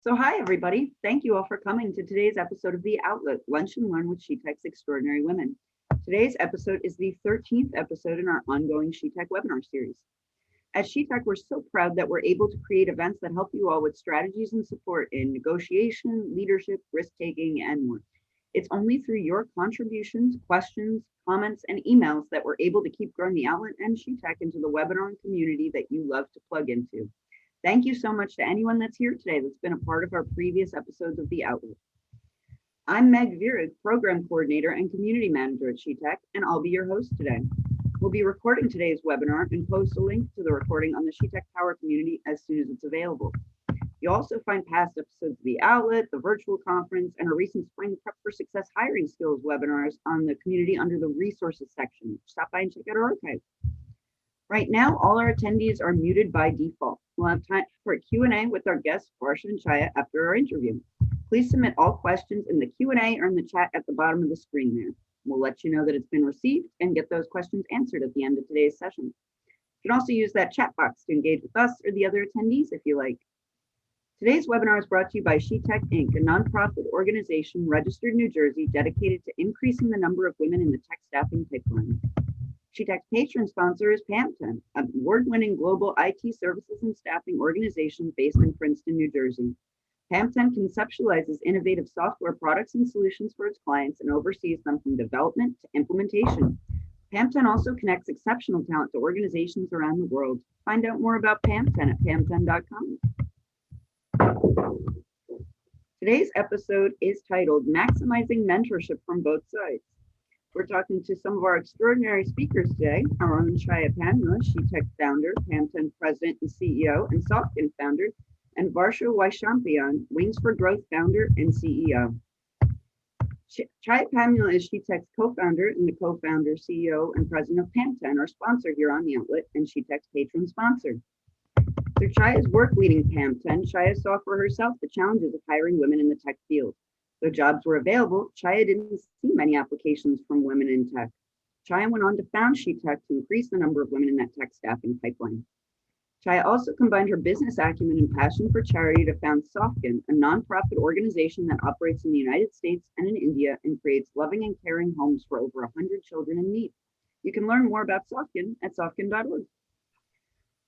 So hi, everybody. Thank you all for coming to today's episode of The Outlet, Lunch and Learn with SheTek's Extraordinary Women. Today's episode is the 13th episode in our ongoing SheTek webinar series. At SheTek, we're so proud that we're able to create events that help you all with strategies and support in negotiation, leadership, risk-taking, and more. It's only through your contributions, questions, comments, and emails that we're able to keep growing The Outlet and SheTek into the webinar community that you love to plug into. Thank you so much to anyone that's here today that's been a part of our previous episodes of The Outlet. I'm Meg Virig, Program Coordinator and Community Manager at SheTek, and I'll be your host today. We'll be recording today's webinar and post a link to the recording on the SheTek Power community as soon as it's available. You'll also find past episodes of The Outlet, the virtual conference, and our recent Spring Prep for Success Hiring Skills webinars on the community under the resources section. Stop by and check out our archive. Right now, all our attendees are muted by default. We'll have time for a Q&A with our guests, Varsha and Chaya, after our interview. Please submit all questions in the Q&A or in the chat at the bottom of the screen there. We'll let you know that it's been received and get those questions answered at the end of today's session. You can also use that chat box to engage with us or the other attendees if you like. Today's webinar is brought to you by SheTek Inc., a nonprofit organization registered in New Jersey dedicated to increasing the number of women in the tech staffing pipeline. SheTek's patron sponsor is PAM10, an award-winning global IT services and staffing organization based in Princeton, New Jersey. PAM10 conceptualizes innovative software products and solutions for its clients and oversees them from development to implementation. PAM10 also connects exceptional talent to organizations around the world. Find out more about PAM10 at pam10.com. Today's episode is titled Maximizing Mentorship from Both Sides. We're talking to some of our extraordinary speakers today, our own Chaya Pamela, SheTek founder, PAM10 president and CEO, and Softkin founder, and Varsha Waishampayan, Wings for Growth founder and CEO. Chaya Pamela is SheTek's co-founder and the co-founder, CEO, and president of PAM10, our sponsor here on The Outlet, and SheTek's patron sponsor. Through Chaya's work leading PAM10, Chaya saw for herself the challenges of hiring women in the tech field. Though jobs were available, Chaya didn't see many applications from women in tech. Chaya went on to found SheTek to increase the number of women in that tech staffing pipeline. Chaya also combined her business acumen and passion for charity to found Softkin, a nonprofit organization that operates in the United States and in India and creates loving and caring homes for over 100 children in need. You can learn more about Softkin at softkin.org.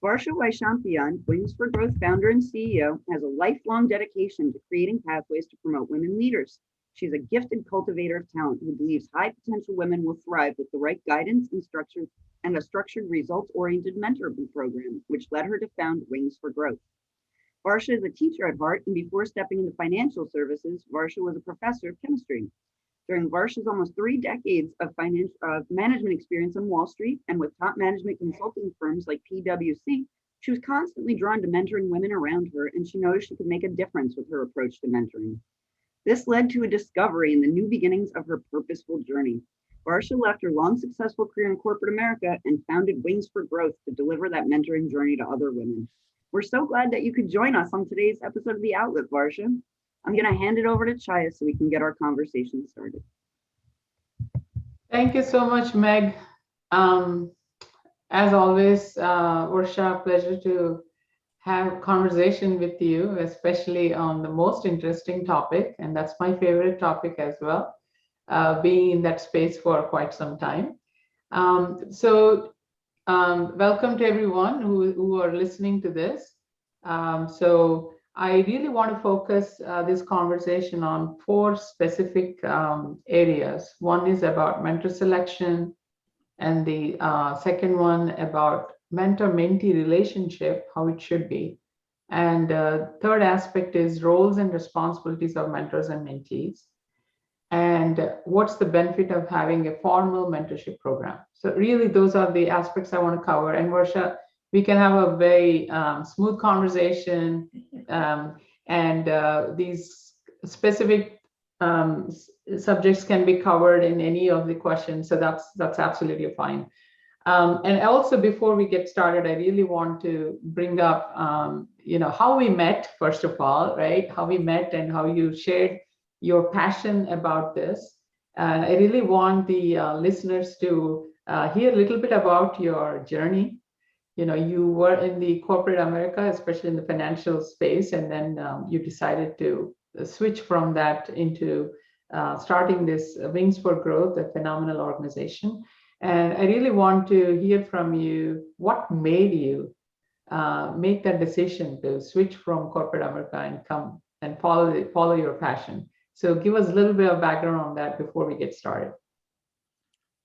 Varsha Waishampayan, Wings for Growth founder and CEO, has a lifelong dedication to creating pathways to promote women leaders. She's a gifted cultivator of talent who believes high potential women will thrive with the right guidance and a structured results-oriented mentoring program, which led her to found Wings for Growth. Varsha is a teacher at heart, and before stepping into financial services, Varsha was a professor of chemistry. During Varsha's almost 3 decades of management experience on Wall Street and with top management consulting firms like PwC, she was constantly drawn to mentoring women around her, and she noticed she could make a difference with her approach to mentoring. This led to a discovery in the new beginnings of her purposeful journey. Varsha left her long successful career in corporate America and founded Wings for Growth to deliver that mentoring journey to other women. We're so glad that you could join us on today's episode of The Outlet, Varsha. I'm going to hand it over to Chaya so we can get our conversation started. Thank you so much, Meg. As always, Varsha, pleasure to have a conversation with you, especially on the most interesting topic, and that's my favorite topic as well, being in that space for quite some time. Welcome to everyone who are listening to this. I really want to focus this conversation on 4 specific areas. One is about mentor selection, and the second one about mentor-mentee relationship, how it should be. And third aspect is roles and responsibilities of mentors and mentees. And what's the benefit of having a formal mentorship program? So really, those are the aspects I want to cover. And Varsha, we can have a very smooth conversation, and these specific subjects can be covered in any of the questions. So that's absolutely fine. And also, before we get started, I really want to bring up, how we met, first of all, right? How we met and how you shared your passion about this. I really want the listeners to hear a little bit about your journey, you were in the corporate America, especially in the financial space, and then you decided to switch from that into starting this Wings for Growth, a phenomenal organization. And I really want to hear from you, what made you make that decision to switch from corporate America and come and follow your passion. So give us a little bit of background on that before we get started.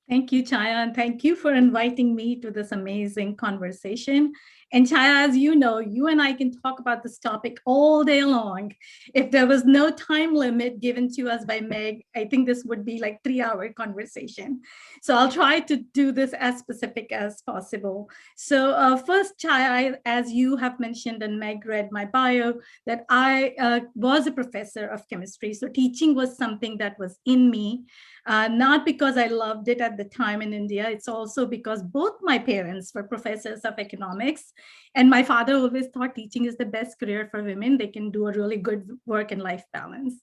Thank you, Chaya, and thank you for inviting me to this amazing conversation. And Chaya, as you know, you and I can talk about this topic all day long. If there was no time limit given to us by Meg, I think this would be like 3-hour conversation. So I'll try to do this as specific as possible. So first, Chaya, as you have mentioned and Meg read my bio, that I was a professor of chemistry. So teaching was something that was in me. Not because I loved it at the time in India, it's also because both my parents were professors of economics. And my father always thought teaching is the best career for women. They can do a really good work and life balance.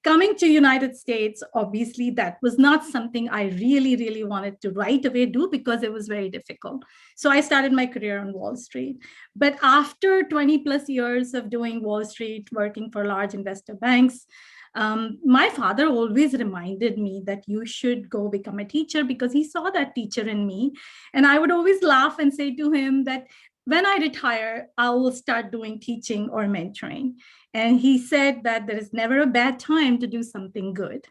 Coming to United States, obviously that was not something I really, really wanted to right away do because it was very difficult. So I started my career on Wall Street. But after 20 plus years of doing Wall Street, working for large investor banks, my father always reminded me that you should go become a teacher because he saw that teacher in me. And I would always laugh and say to him that when I retire, I will start doing teaching or mentoring. And he said that there is never a bad time to do something good.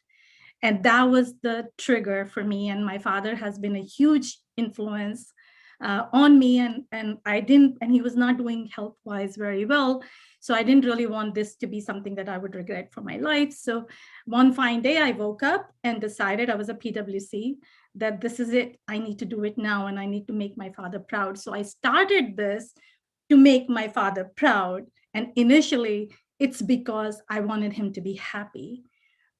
And that was the trigger for me. And my father has been a huge influence on me. And he was not doing health-wise very well. So I didn't really want this to be something that I would regret for my life. So one fine day I woke up and decided, I was a PwC, that this is it. I need to do it now and I need to make my father proud. So I started this to make my father proud. And initially it's because I wanted him to be happy.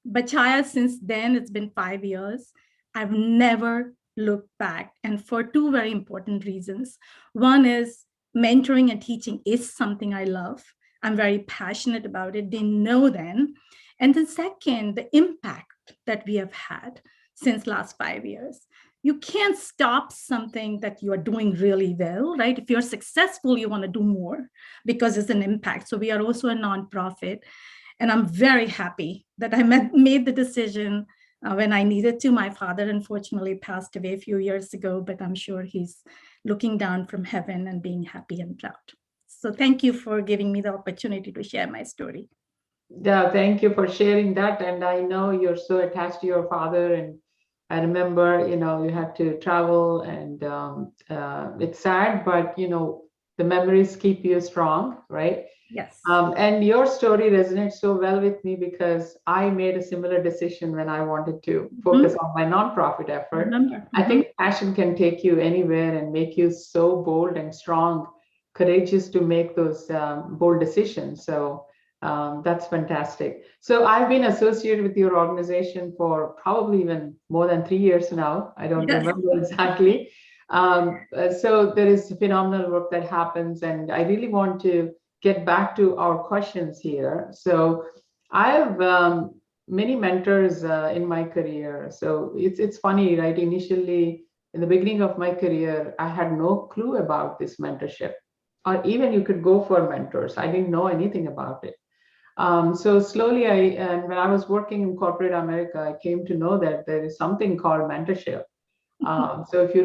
But Chaya, since then, it's been 5 years, I've never looked back. And for two very important reasons. One is mentoring and teaching is something I love. I'm very passionate about it. They know then. And the second, the impact that we have had since last 5 years. You can't stop something that you are doing really well, right? If you're successful, you want to do more because it's an impact. So we are also a nonprofit. And I'm very happy that I made the decision when I needed to. My father, unfortunately, passed away a few years ago, but I'm sure he's looking down from heaven and being happy and proud. So thank you for giving me the opportunity to share my story. Yeah, thank you for sharing that. And I know you're so attached to your father. And I remember, you had to travel and it's sad, but, the memories keep you strong, right? Yes. And your story resonates so well with me because I made a similar decision when I wanted to focus on my nonprofit effort. I think passion can take you anywhere and make you so bold and strong, courageous to make those bold decisions. So that's fantastic. So I've been associated with your organization for probably even more than 3 years now. I don't remember exactly. So there is phenomenal work that happens, and I really want to get back to our questions here. So I have many mentors in my career. So it's funny, right? Initially, in the beginning of my career, I had no clue about this mentorship, or even you could go for mentors. I didn't know anything about it. So slowly, when I was working in corporate America, I came to know that there is something called mentorship. So if you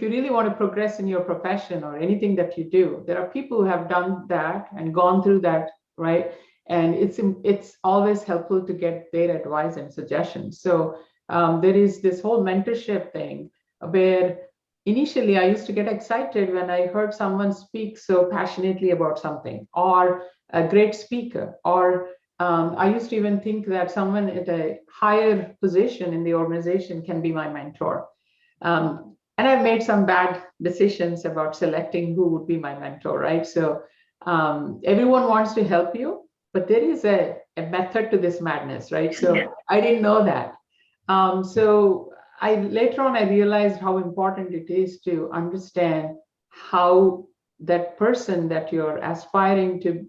really want to progress in your profession or anything that you do, there are people who have done that and gone through that, right? And it's always helpful to get their advice and suggestions. So there is this whole mentorship thing where initially I used to get excited when I heard someone speak so passionately about something, or a great speaker, or I used to even think that someone at a higher position in the organization can be my mentor. And I've made some bad decisions about selecting who would be my mentor, right? So everyone wants to help you, but there is a method to this madness, right? So I didn't know that. So later on, I realized how important it is to understand how that person that you're aspiring to,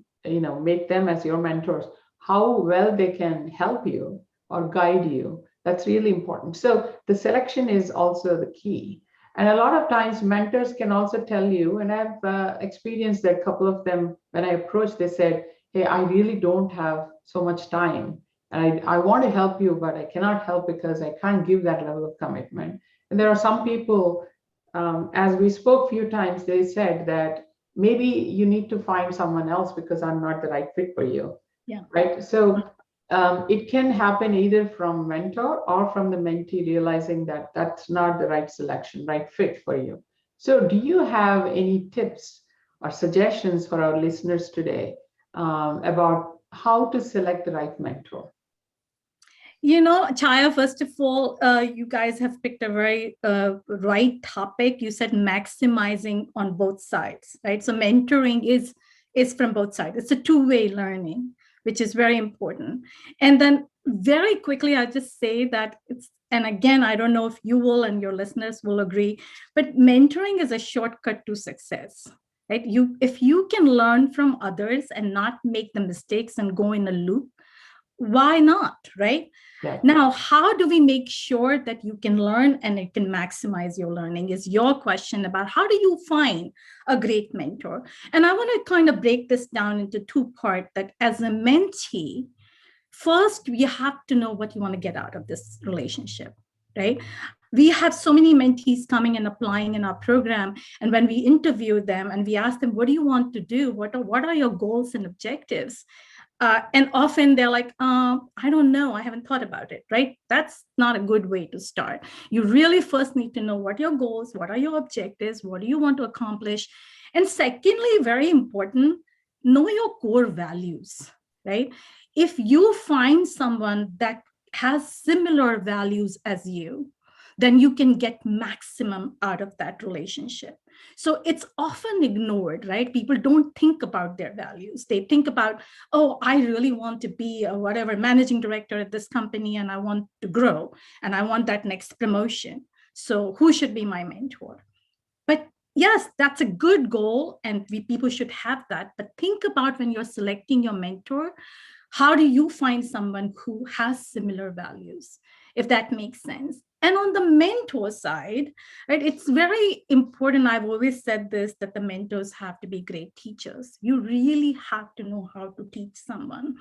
make them as your mentors, how well they can help you or guide you. That's really important. So the selection is also the key. And a lot of times mentors can also tell you, and I've experienced that. A couple of them, when I approached, they said, hey, I really don't have so much time. And I want to help you, but I cannot help because I can't give that level of commitment. And there are some people, as we spoke a few times, they said that maybe you need to find someone else because I'm not the right fit for you. Yeah. Right. So it can happen either from mentor or from the mentee realizing that that's not the right selection, right fit for you. So do you have any tips or suggestions for our listeners today about how to select the right mentor? Chaya, first of all, you guys have picked a very right topic. You said maximizing on both sides, right? So mentoring is from both sides. It's a two-way learning, which is very important. And then very quickly, I just say that and again, I don't know if you will and your listeners will agree, but mentoring is a shortcut to success, right? If you can learn from others and not make the mistakes and go in a loop, why not, right? Yeah. Now, how do we make sure that you can learn and it can maximize your learning is your question about how do you find a great mentor. And I want to kind of break this down into two parts, that as a mentee, first, you have to know what you want to get out of this relationship, right? We have so many mentees coming and applying in our program. And when we interview them and we ask them, what do you want to do? What are your goals and objectives? And often they're like, I don't know. I haven't thought about it, right? That's not a good way to start. You really first need to know what your goals, what are your objectives, what do you want to accomplish? And secondly, very important, know your core values, right? If you find someone that has similar values as you, then you can get maximum out of that relationship. So it's often ignored, right? People don't think about their values. They think about, oh, I really want to be a whatever managing director at this company and I want to grow and I want that next promotion. So who should be my mentor? But yes, that's a good goal and people should have that. But think about when you're selecting your mentor, how do you find someone who has similar values, if that makes sense? And on the mentor side, right, it's very important. I've always said this, that the mentors have to be great teachers. You really have to know how to teach someone.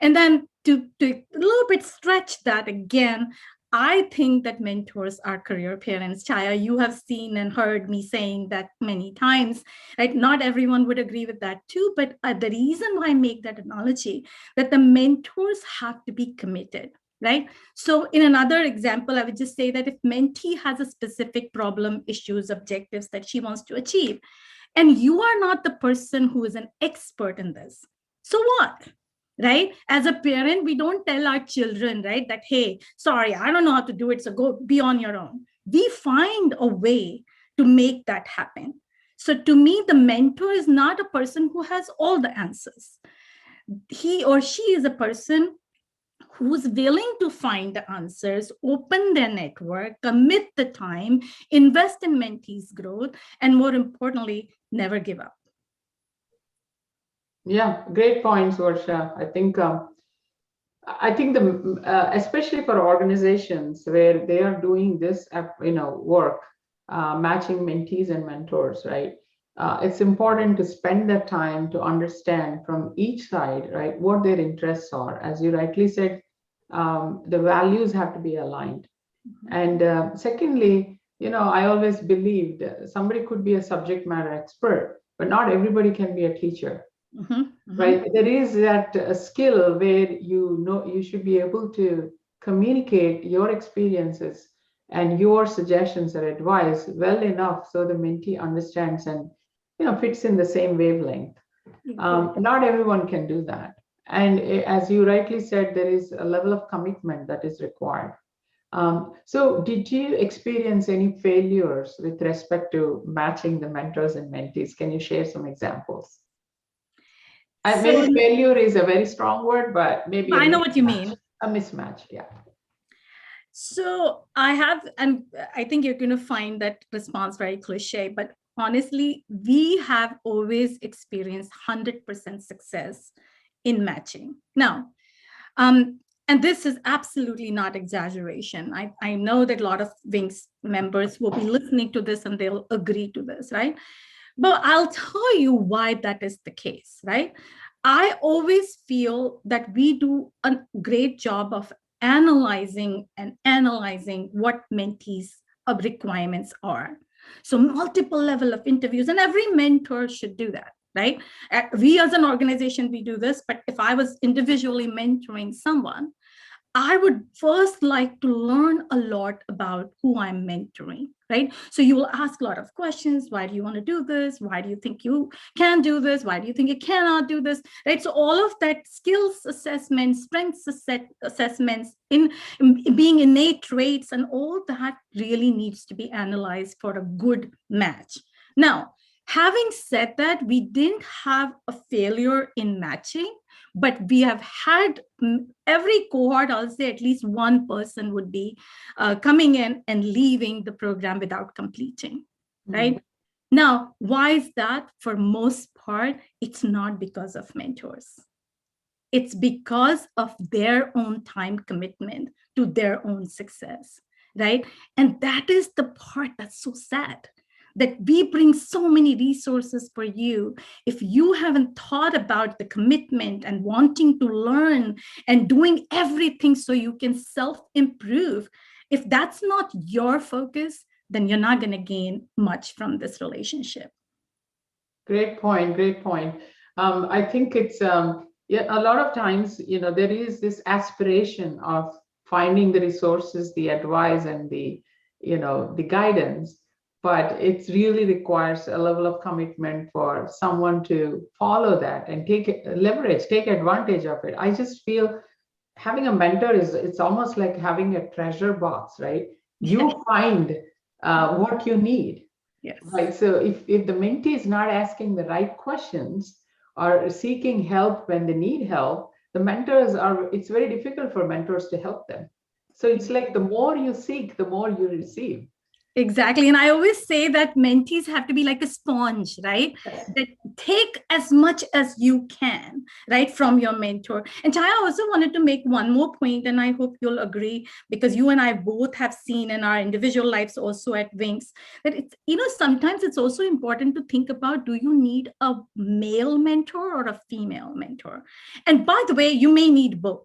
And then to a little bit stretch that again, I think that mentors are career parents. Chaya, you have seen and heard me saying that many times, right? Not everyone would agree with that too, but the reason why I make that analogy, that the mentors have to be committed, right? So in another example, I would just say that if mentee has a specific problem, issues, objectives that she wants to achieve, and you are not the person who is an expert in this, so what? Right? As a parent, we don't tell our children, right, that, hey, sorry, I don't know how to do it, so go be on your own. We find a way to make that happen. So to me, the mentor is not a person who has all the answers. He or she is a person who's willing to find the answers, open their network, commit the time, invest in mentees' growth, and more importantly, never give up. Yeah, great points, Varsha. I think especially for organizations where they are doing this, work, matching mentees and mentors, right? It's important to spend that time to understand from each side, right, what their interests are. As you rightly said, the values have to be aligned. And secondly, I always believed somebody could be a subject matter expert, but not everybody can be a teacher. Mm-hmm, mm-hmm. Right, there is that skill where you should be able to communicate your experiences and your suggestions or advice well enough so the mentee understands and fits in the same wavelength. Not everyone can do that, and as you rightly said, there is a level of commitment that is required. So did you experience any failures with respect to matching the mentors and mentees? Can you share some examples? Maybe failure is a very strong word, but maybe I know what you mean. A mismatch, yeah. So I have, and I think you're going to find that response very cliche, but honestly, we have always experienced 100% success in matching. Now, And this is absolutely not exaggeration. I know that a lot of Wings members will be listening to this and they'll agree to this, right? But I'll tell you why that is the case, right? I always feel that we do a great job of analyzing what mentees' requirements are. So multiple level of interviews, and every mentor should do that, right? We as an organization, we do this, but if I was individually mentoring someone, I would first like to learn a lot about who I'm mentoring, right? So you will ask a lot of questions. Why do you want to do this? Why do you think you can do this? Why do you think you cannot do this? Right? So all of that skills assessments, strengths assessments, in being innate traits, and all that really needs to be analyzed for a good match. Now, having said that, we didn't have a failure in matching, but we have had every cohort, I'll say at least one person would be coming in and leaving the program without completing, right? Now, why is that? For most part, it's not because of mentors. It's because of their own time commitment to their own success, right? And that is the part that's so sad, that we bring so many resources for you. If you haven't thought about the commitment and wanting to learn and doing everything so you can self-improve, if that's not your focus, then you're not going to gain much from this relationship. Great point. Great point. I think it's yeah, a lot of times, there is this aspiration of finding the resources, the advice, and the guidance, but it really requires a level of commitment for someone to follow that and take advantage of it. I just feel having a mentor it's almost like having a treasure box, right? You find what you need. Yes. Right. So if the mentee is not asking the right questions or seeking help when they need help, it's very difficult for mentors to help them. So it's like the more you seek, the more you receive. Exactly. And I always say that mentees have to be like a sponge, right? That take as much as you can, right, from your mentor. And Chaya, I also wanted to make one more point, and I hope you'll agree, because you and I both have seen in our individual lives also at Wings, that it's, sometimes it's also important to think about, do you need a male mentor or a female mentor? And by the way, you may need both.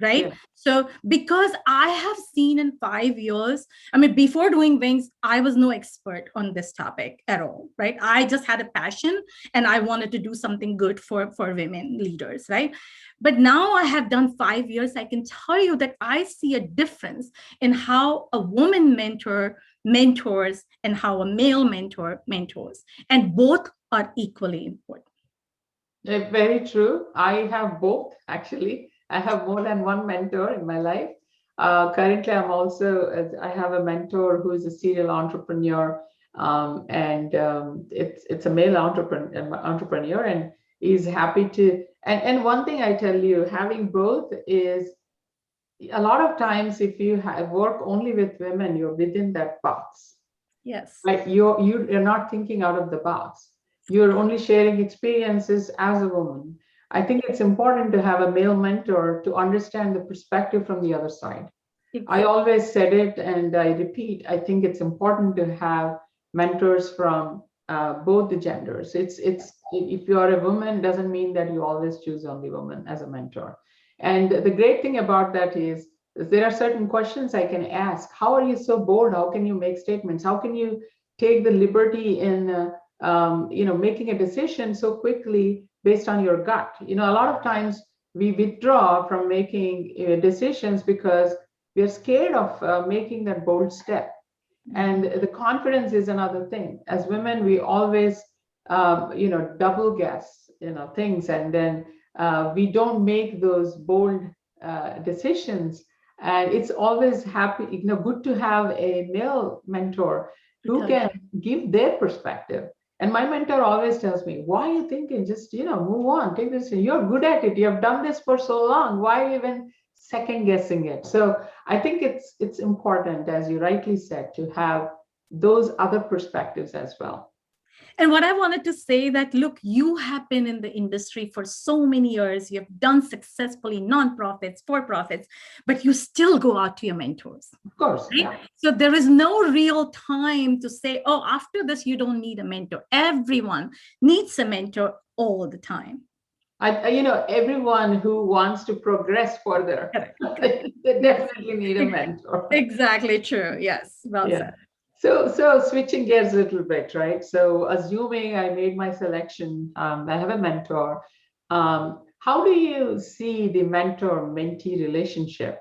Right. Yeah. So because I have seen in 5 years, before doing Wings, I was no expert on this topic at all. Right. I just had a passion and I wanted to do something good for women leaders. Right. But now I have done 5 years. I can tell you that I see a difference in how a woman mentors and how a male mentor mentors. And both are equally important. Very true. I have both, actually. I have more than one mentor in my life. Currently, I have a mentor who is a serial entrepreneur, and it's a male entrepreneur, and he's happy to. And one thing I tell you, having both is a lot of times if you work only with women, you're within that box. Yes. Right? You're not thinking out of the box. You're only sharing experiences as a woman. I think it's important to have a male mentor to understand the perspective from the other side. Exactly. I always said it and I repeat, I think it's important to have mentors from both the genders. It's if you are a woman, doesn't mean that you always choose only women as a mentor. And the great thing about that is there are certain questions I can ask. How are you so bold? How can you make statements? How can you take the liberty in making a decision so quickly based on your gut? A lot of times we withdraw from making decisions because we are scared of making that bold step. And the confidence is another thing. As women, we always, double guess, things, and then we don't make those bold decisions. And it's always good to have a male mentor who can give their perspective. And my mentor always tells me, why are you thinking? Just, move on, take this. You're good at it. You have done this for so long. Why even second guessing it? So I think it's important, as you rightly said, to have those other perspectives as well. And what I wanted to say that, look, you have been in the industry for so many years. You have done successfully nonprofits, for-profits, but you still go out to your mentors. Of course. Right? Yeah. So there is no real time to say, oh, after this, you don't need a mentor. Everyone needs a mentor all the time. Everyone who wants to progress further, they definitely need a mentor. Exactly true. Yes. Well said. So switching gears a little bit, right? So assuming I made my selection, I have a mentor. How do you see the mentor-mentee relationship?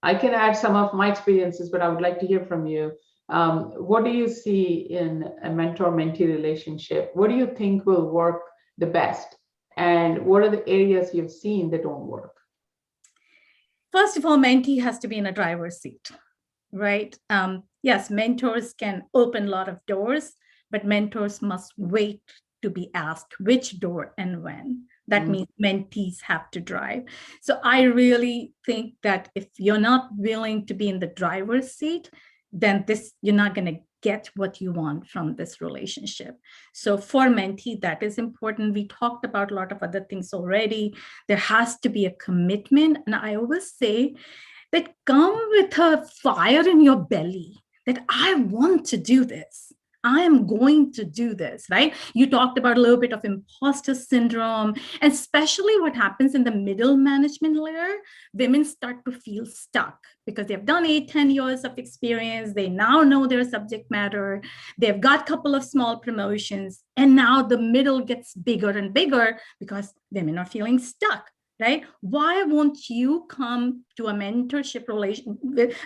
I can add some of my experiences, but I would like to hear from you. What do you see in a mentor-mentee relationship? What do you think will work the best? And what are the areas you've seen that don't work? First of all, mentee has to be in a driver's seat, right? Yes, mentors can open a lot of doors, but mentors must wait to be asked which door and when. That means mentees have to drive. So I really think that if you're not willing to be in the driver's seat, then you're not going to get what you want from this relationship. So for mentee, that is important. We talked about a lot of other things already. There has to be a commitment. And I always say that come with a fire in your belly that I want to do this. I am going to do this, right? You talked about a little bit of imposter syndrome, and especially what happens in the middle management layer, women start to feel stuck because they've done 8-10 years of experience. They now know their subject matter. They've got a couple of small promotions, and now the middle gets bigger and bigger because women are feeling stuck. Right? Why won't you come to a mentorship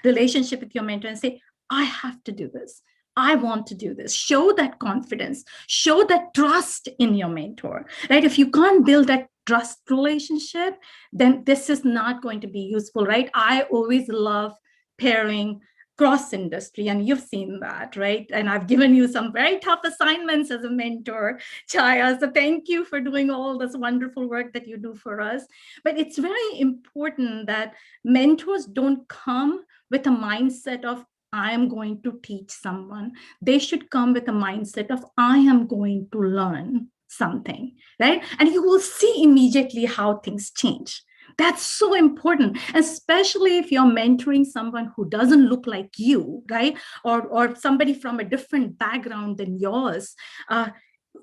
relationship with your mentor and say, I have to do this. I want to do this. Show that confidence, show that trust in your mentor, right? If you can't build that trust relationship, then this is not going to be useful, right? I always love pairing cross industry, and you've seen that, right? And I've given you some very tough assignments as a mentor, Chaya. So thank you for doing all this wonderful work that you do for us. But it's very important that mentors don't come with a mindset of, I am going to teach someone. They should come with a mindset of, I am going to learn something, right? And you will see immediately how things change. That's so important, especially if you're mentoring someone who doesn't look like you, right? Or somebody from a different background than yours.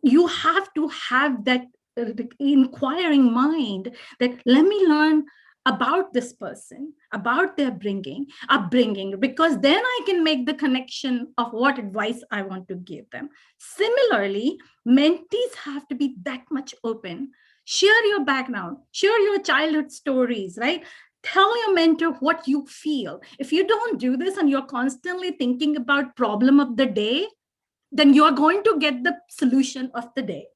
You have to have that inquiring mind that let me learn about this person, about their upbringing, because then I can make the connection of what advice I want to give them. Similarly, mentees have to be that much open. Share your background, share your childhood stories, right? Tell your mentor what you feel. If you don't do this and you're constantly thinking about problem of the day, then you're going to get the solution of the day.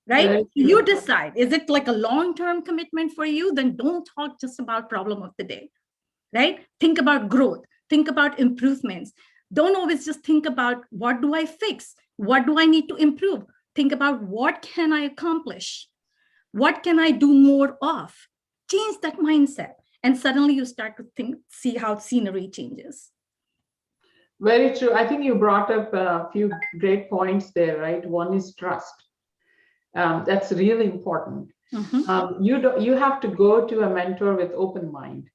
Right? You decide, is it like a long-term commitment for you? Then don't talk just about problem of the day, right? Think about growth, think about improvements. Don't always just think about what do I fix? What do I need to improve? Think about what can I accomplish? What can I do more of? Change that mindset. And suddenly you start to see how scenery changes. Very true. I think you brought up a few great points there, right? One is trust. That's really important. Mm-hmm. You have to go to a mentor with open mind.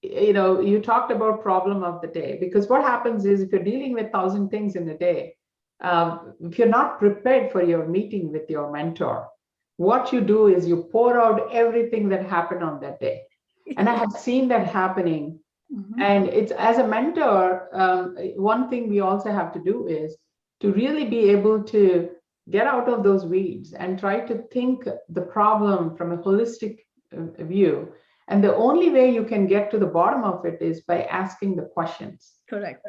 You talked about problem of the day, because what happens is if you're dealing with 1,000 things in a day, if you're not prepared for your meeting with your mentor, what you do is you pour out everything that happened on that day. And I have seen that happening. Mm-hmm. And it's, as a mentor, one thing we also have to do is to really be able to get out of those weeds and try to think the problem from a holistic view. And the only way you can get to the bottom of it is by asking the questions. Correct.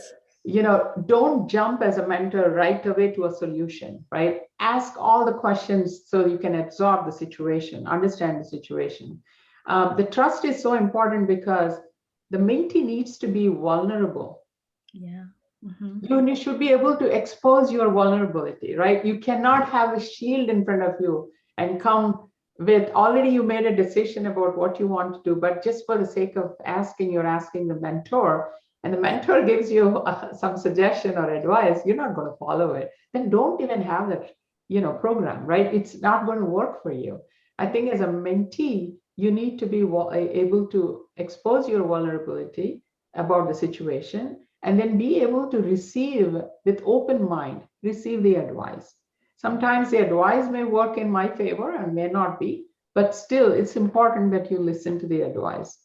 Don't jump as a mentor right away to a solution, right? Ask all the questions so you can absorb the situation, understand the situation. The trust is so important because the mentee needs to be vulnerable. Yeah. Mm-hmm. You should be able to expose your vulnerability, right? You cannot have a shield in front of you and come with already you made a decision about what you want to do, but just for the sake of asking, you're asking the mentor, and the mentor gives you some suggestion or advice, you're not going to follow it, then don't even have that, program, right? It's not going to work for you. I think as a mentee, you need to be able to expose your vulnerability about the situation, and then be able to receive with open mind, receive the advice. Sometimes the advice may work in my favor and may not be, but still it's important that you listen to the advice.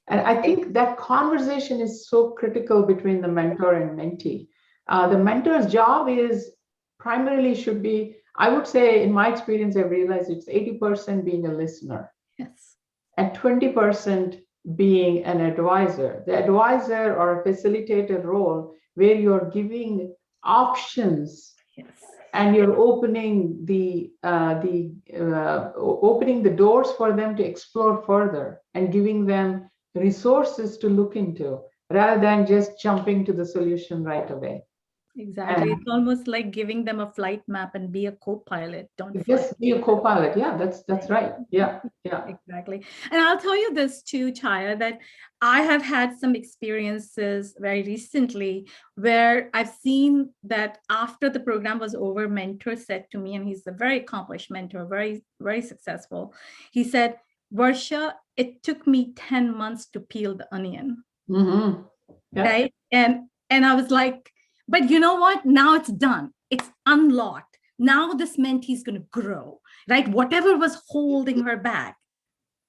And I think that conversation is so critical between the mentor and mentee. The mentor's job is primarily should be, I would say, in my experience, I've realized it's 80% being a listener. Yes. And 20% being an advisor. The advisor or a facilitator role where you're giving options. Yes. And you're opening opening the doors for them to explore further and giving them resources to look into, rather than just jumping to the solution right away. Exactly. It's almost like giving them a flight map and be a co-pilot. Don't fly. Just be a co-pilot. Yeah, that's right. Yeah. Exactly. And I'll tell you this too, Chaya, that I have had some experiences very recently where I've seen that after the program was over, mentor said to me, and he's a very accomplished mentor, very, very successful. He said, Varsha, it took me 10 months to peel the onion. Mm-hmm. Yeah. Right. And I was like, but you know what? Now it's done. It's unlocked. Now this mentee is going to grow, right? Whatever was holding her back,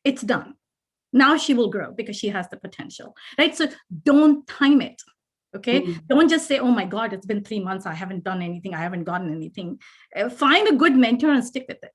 it's done. Now she will grow because she has the potential, right? So don't time it. Okay. Mm-hmm. Don't just say, oh my God, it's been 3 months. I haven't done anything. I haven't gotten anything. Find a good mentor and stick with it.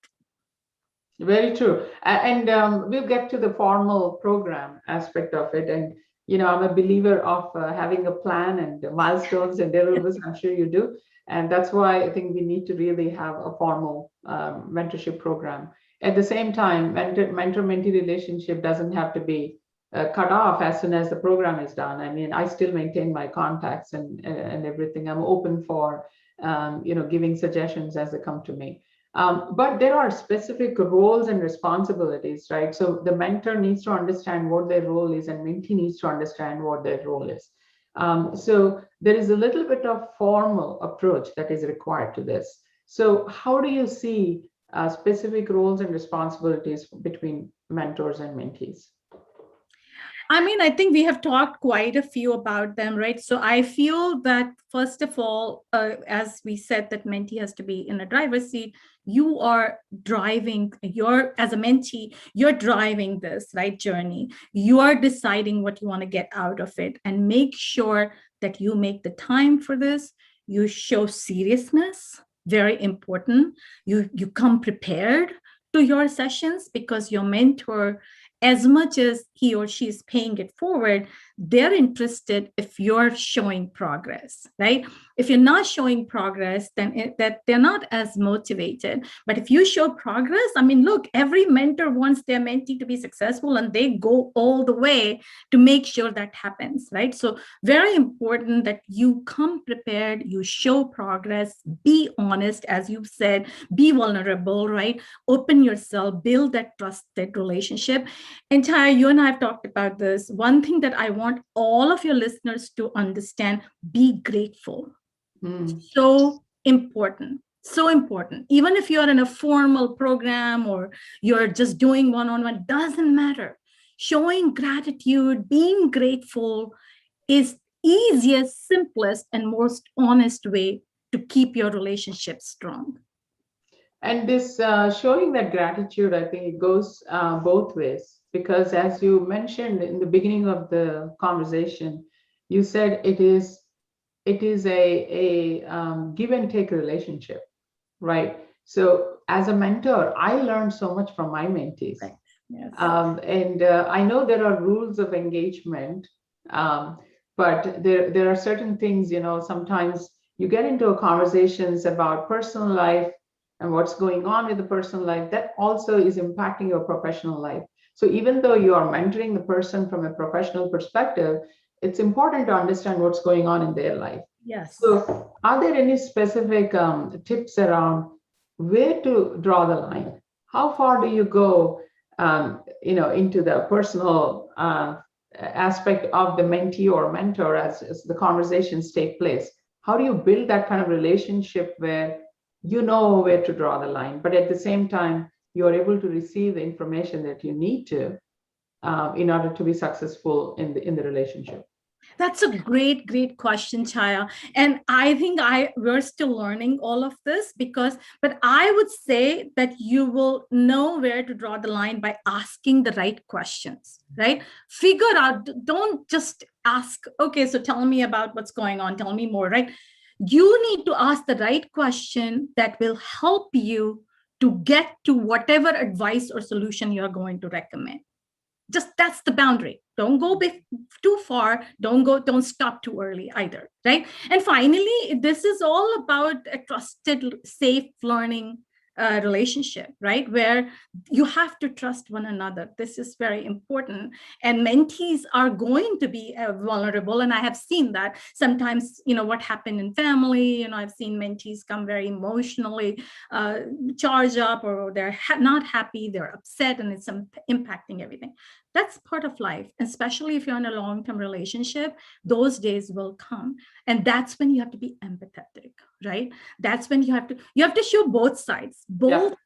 Very true. And we'll get to the formal program aspect of it. And, I'm a believer of having a plan and milestones and deliverables. I'm sure you do. And that's why I think we need to really have a formal mentorship program. At the same time, mentor-mentee relationship doesn't have to be cut off as soon as the program is done. I mean, I still maintain my contacts and everything. I'm open for, giving suggestions as they come to me. But there are specific roles and responsibilities, right? So the mentor needs to understand what their role is, and mentee needs to understand what their role is. So there is a little bit of formal approach that is required to this. So how do you see specific roles and responsibilities between mentors and mentees? I mean, I think we have talked quite a few about them, right? So I feel that, first of all, as we said, that mentee has to be in a driver's seat. You are driving, as a mentee, you're driving this, right, journey. You are deciding what you want to get out of it, and make sure that you make the time for this. You show seriousness, very important. You come prepared to your sessions, because your mentor, as much as he or she is paying it forward, they're interested if you're showing progress, right? If you're not showing progress, then that they're not as motivated. But if you show progress, I mean, look, every mentor wants their mentee to be successful, and they go all the way to make sure that happens, right? So very important that you come prepared, you show progress, be honest, as you've said, be vulnerable, right? Open yourself, build that trusted relationship. And Chaya, you and I have talked about this. One thing that I want all of your listeners to understand: be grateful. So important. So important. Even if you're in a formal program or you're just doing one-on-one, doesn't matter. Showing gratitude, being grateful is easiest, simplest, and most honest way to keep your relationship strong. And this showing that gratitude, I think it goes both ways, because as you mentioned in the beginning of the conversation, you said it is a give and take relationship, right? So as a mentor, I learned so much from my mentees. Right. Yes. And I know there are rules of engagement, but there are certain things, sometimes you get into conversations about personal life and what's going on with the personal life that also is impacting your professional life. So even though you are mentoring the person from a professional perspective, it's important to understand what's going on in their life. Yes. So are there any specific tips around where to draw the line? How far do you go, into the personal aspect of the mentee or mentor as the conversations take place. How do you build that kind of relationship where you know where to draw the line, but at the same time, you're able to receive the information that you need to in order to be successful in the relationship? That's a great question, Chaya. And I think we're still learning all of this but I would say that you will know where to draw the line by asking the right questions, right? Figure out, don't just ask, okay, so tell me about what's going on, tell me more, right? You need to ask the right question that will help you to get to whatever advice or solution you're going to recommend. Just that's the boundary. Don't go too far. Don't stop too early either, right? And finally, this is all about a trusted, safe learning relationship, right? Where you have to trust one another. This is very important. And mentees are going to be vulnerable. And I have seen that sometimes, what happened in family, I've seen mentees come very emotionally charged up, or they're not happy, they're upset, and it's impacting everything. That's part of life, especially if you're in a long-term relationship. Those days will come, and that's when you have to be empathetic, right? That's when you have to show both sides,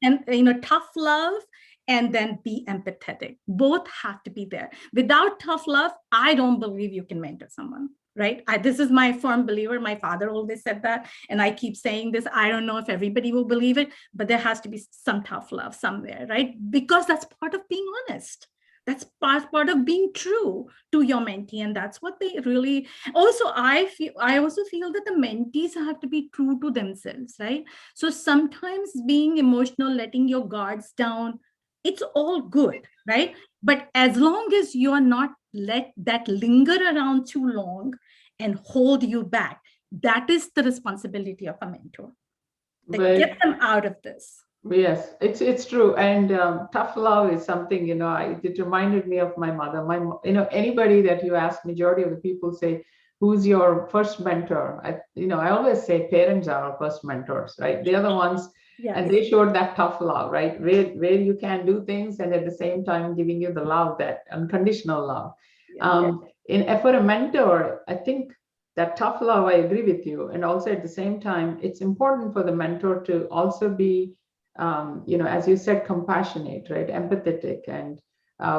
and tough love, and then be empathetic. Both have to be there. Without tough love, I don't believe you can mentor someone, right? This is my firm believer. My father always said that, and I keep saying this. I don't know if everybody will believe it, but there has to be some tough love somewhere, right? Because that's part of being honest. That's part of being true to your mentee. And that's what they really, also, I also feel that the mentees have to be true to themselves, right? So sometimes being emotional, letting your guards down, it's all good, right? But as long as you are not let that linger around too long and hold you back, that is the responsibility of a mentor. Get them out of this. Yes, it's true. And tough love is something, it reminded me of my mother. Anybody that you ask, majority of the people say, who's your first mentor? I always say parents are our first mentors, right? They're the ones, and they showed that tough love, right? Where you can do things, and at the same time giving you the love, that unconditional love. For a mentor, I think that tough love, I agree with you. And also at the same time, it's important for the mentor to also be as you said, compassionate, right? Empathetic. And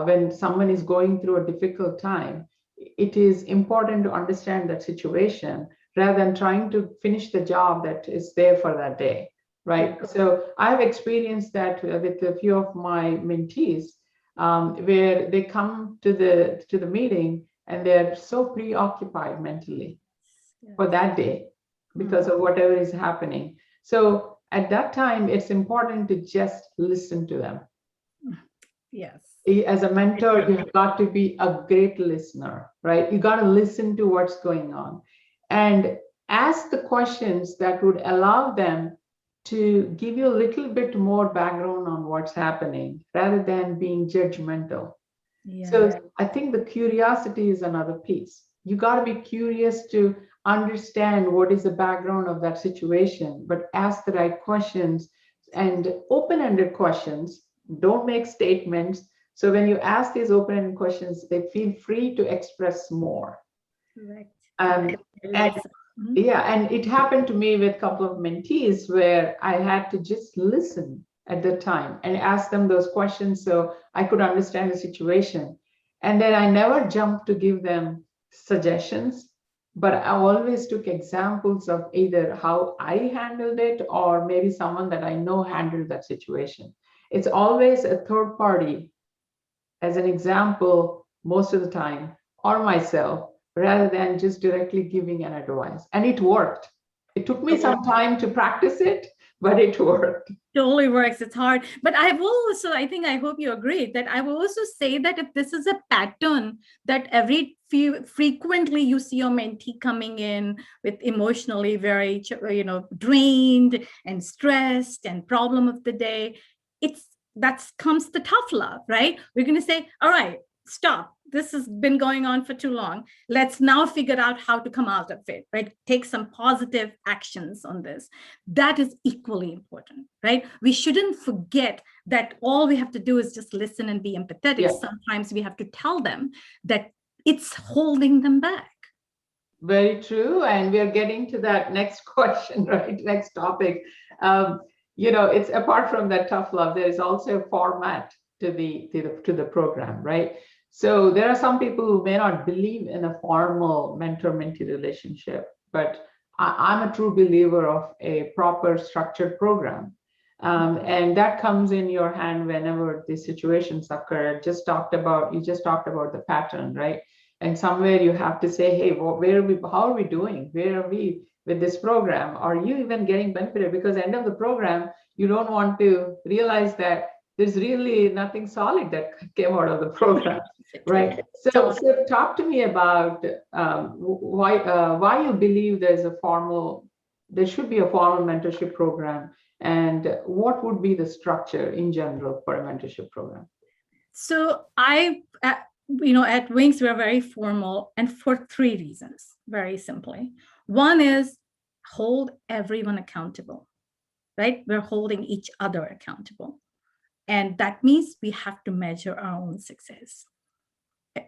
when someone is going through a difficult time, it is important to understand that situation rather than trying to finish the job that is there for that day, right? So I've experienced that with a few of my mentees, where they come to the meeting and they're so preoccupied mentally for that day because of whatever is happening. So at that time, it's important to just listen to them. Yes. As a mentor, you've got to be a great listener, right? You got to listen to what's going on and ask the questions that would allow them to give you a little bit more background on what's happening rather than being judgmental. So I think the curiosity is another piece. You got to be curious to understand what is the background of that situation, but ask the right questions and open-ended questions. Don't make statements. So when you ask these open-ended questions, they feel free to express more. Correct. And it happened to me with a couple of mentees where I had to just listen at the time and ask them those questions so I could understand the situation. And then I never jumped to give them suggestions, but I always took examples of either how I handled it or maybe someone that I know handled that situation. It's always a third party as an example most of the time, or myself, rather than just directly giving an advice. And it worked. It took me some time to practice it, but it worked. Totally works. It's hard. But I hope you agree that I will also say that if this is a pattern that frequently you see your mentee coming in with emotionally very, drained and stressed and problem of the day, that comes the tough love, right? We're going to say, all right, stop. This has been going on for too long. Let's now figure out how to come out of it, right? Take some positive actions on this. That is equally important, right? We shouldn't forget that all we have to do is just listen and be empathetic. Sometimes we have to tell them that it's holding them back. Very true. And we are getting to that next question, right? Next topic. It's apart from that tough love, there is also a format to the program, right? So there are some people who may not believe in a formal mentor-mentee relationship, but I'm a true believer of a proper structured program. And that comes in your hand whenever these situations occur. You just talked about the pattern, right? And somewhere you have to say, hey, how are we doing? Where are we with this program? Are you even getting benefited? Because at the end of the program, you don't want to realize that there's really nothing solid that came out of the program, right? So talk to me about why you believe there should be a formal mentorship program, and what would be the structure in general for a mentorship program? So at Wings, we're very formal, and for 3 reasons, very simply. One is hold everyone accountable, right? We're holding each other accountable. And that means we have to measure our own success.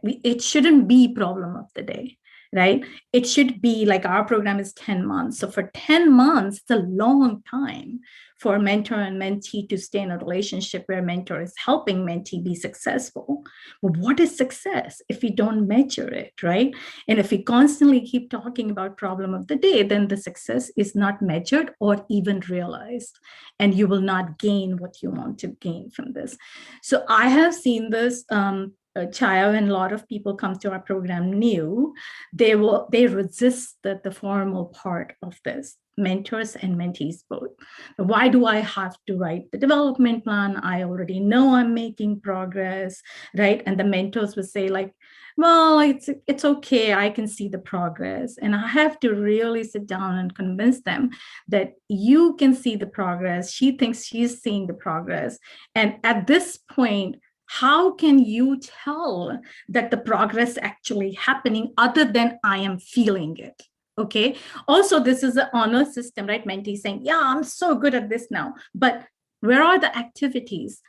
It shouldn't be problem of the day, right? It should be like our program is 10 months. So for 10 months, it's a long time for mentor and mentee to stay in a relationship where mentor is helping mentee be successful. But what is success if we don't measure it, right? And if we constantly keep talking about problem of the day, then the success is not measured or even realized. And you will not gain what you want to gain from this. So I have seen this, Chaya, when a lot of people come to our program new, they resist the formal part of this, mentors and mentees both. Why do I have to write the development plan? I already know I'm making progress, right? And the mentors will say like, well, it's okay, I can see the progress. And I have to really sit down and convince them that you can see the progress. She thinks she's seeing the progress. And at this point, how can you tell that the progress actually happening other than I am feeling it? Okay. Also, this is an honor system, right? Mentee saying, yeah, I'm so good at this now, but where are the activities?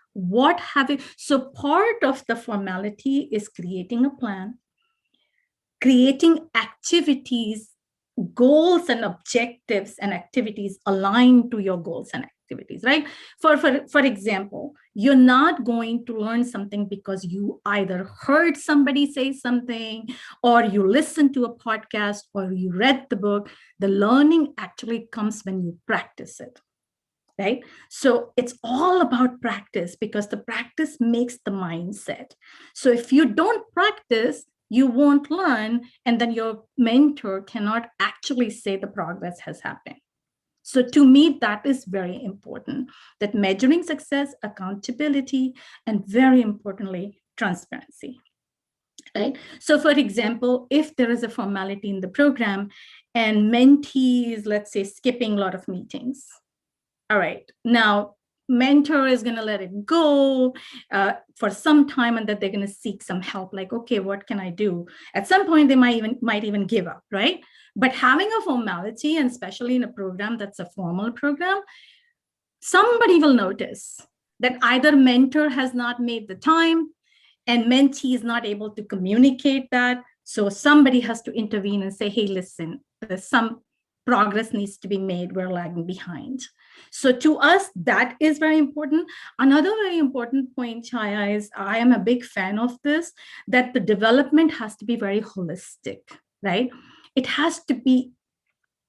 So part of the formality is creating a plan, creating activities, goals and objectives and activities aligned to your goals and activities, right? For example, you're not going to learn something because you either heard somebody say something, or you listened to a podcast, or you read the book. The learning actually comes when you practice it, right? So it's all about practice, because the practice makes the mindset. So if you don't practice, you won't learn, and then your mentor cannot actually say the progress has happened. So to me, that is very important, that measuring success, accountability, and very importantly, transparency, right? So for example, if there is a formality in the program and mentees, let's say, skipping a lot of meetings, all right, now mentor is going to let it go for some time, and that they're going to seek some help, like, okay, what can I do? At some point, they might even give up, right? But having a formality, and especially in a program that's a formal program, somebody will notice that either mentor has not made the time and mentee is not able to communicate that. So somebody has to intervene and say, hey, listen, there's some progress needs to be made. We're lagging behind. So to us, that is very important. Another very important point, Chaya, is I am a big fan of this, that the development has to be very holistic, right? It has to be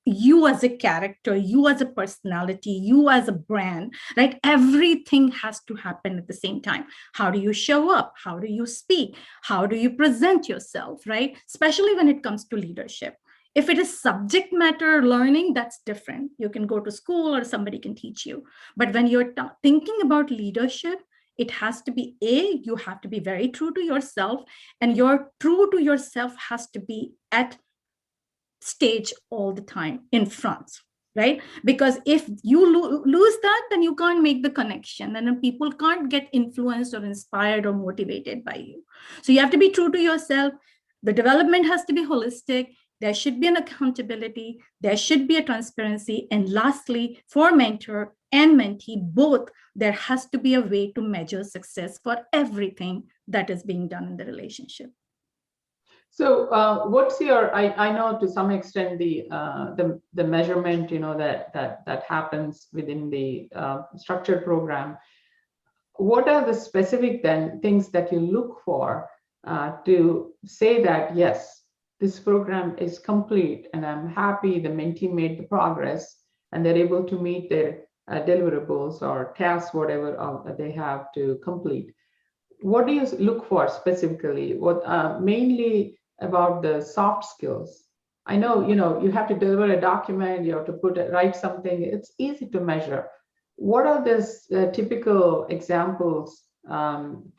you as a character, you as a personality, you as a brand, right? Everything has to happen at the same time. How do you show up? How do you speak? How do you present yourself, right? Especially when it comes to leadership. If it is subject matter learning, that's different. You can go to school or somebody can teach you. But when you're thinking about leadership, it has to be you have to be very true to yourself, and your true to yourself has to be at stage all the time in front, right? Because if you lose that, then you can't make the connection, and then people can't get influenced or inspired or motivated by you. So you have to be true to yourself. The development has to be holistic. There should be an accountability. There should be a transparency. And lastly, for mentor and mentee, both, there has to be a way to measure success for everything that is being done in the relationship. So what's your, I know to some extent the measurement, that happens within the structured program. What are the specific then things that you look for to say that, yes, this program is complete and I'm happy the mentee made the progress and they're able to meet their deliverables or tasks, whatever they have to complete? What do you look for specifically? What mainly about the soft skills? I know, you have to deliver a document, you have to write something. It's easy to measure. What are the typical examples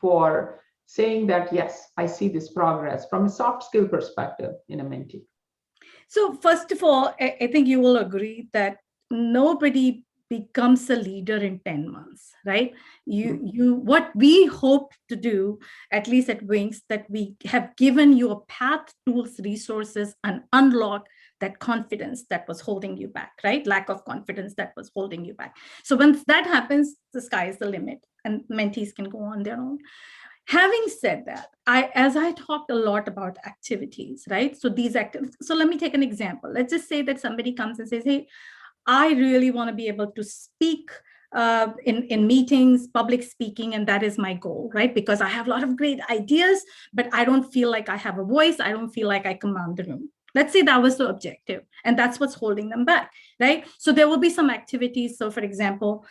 for saying that, yes, I see this progress from a soft skill perspective in a mentee? So first of all, I think you will agree that nobody becomes a leader in 10 months, right? What we hope to do, at least at Wings, that we have given you a path, tools, resources, and unlock that confidence that was holding you back, right? Lack of confidence that was holding you back. So once that happens, the sky is the limit and mentees can go on their own. Having said that, as I talked a lot about activities, right? So these activities, so let me take an example. Let's just say that somebody comes and says, hey, I really want to be able to speak in meetings, public speaking, and that is my goal, right? Because I have a lot of great ideas, but I don't feel like I have a voice. I don't feel like I command the room. Let's say that was the objective, and that's what's holding them back, right? So there will be some activities. So for example,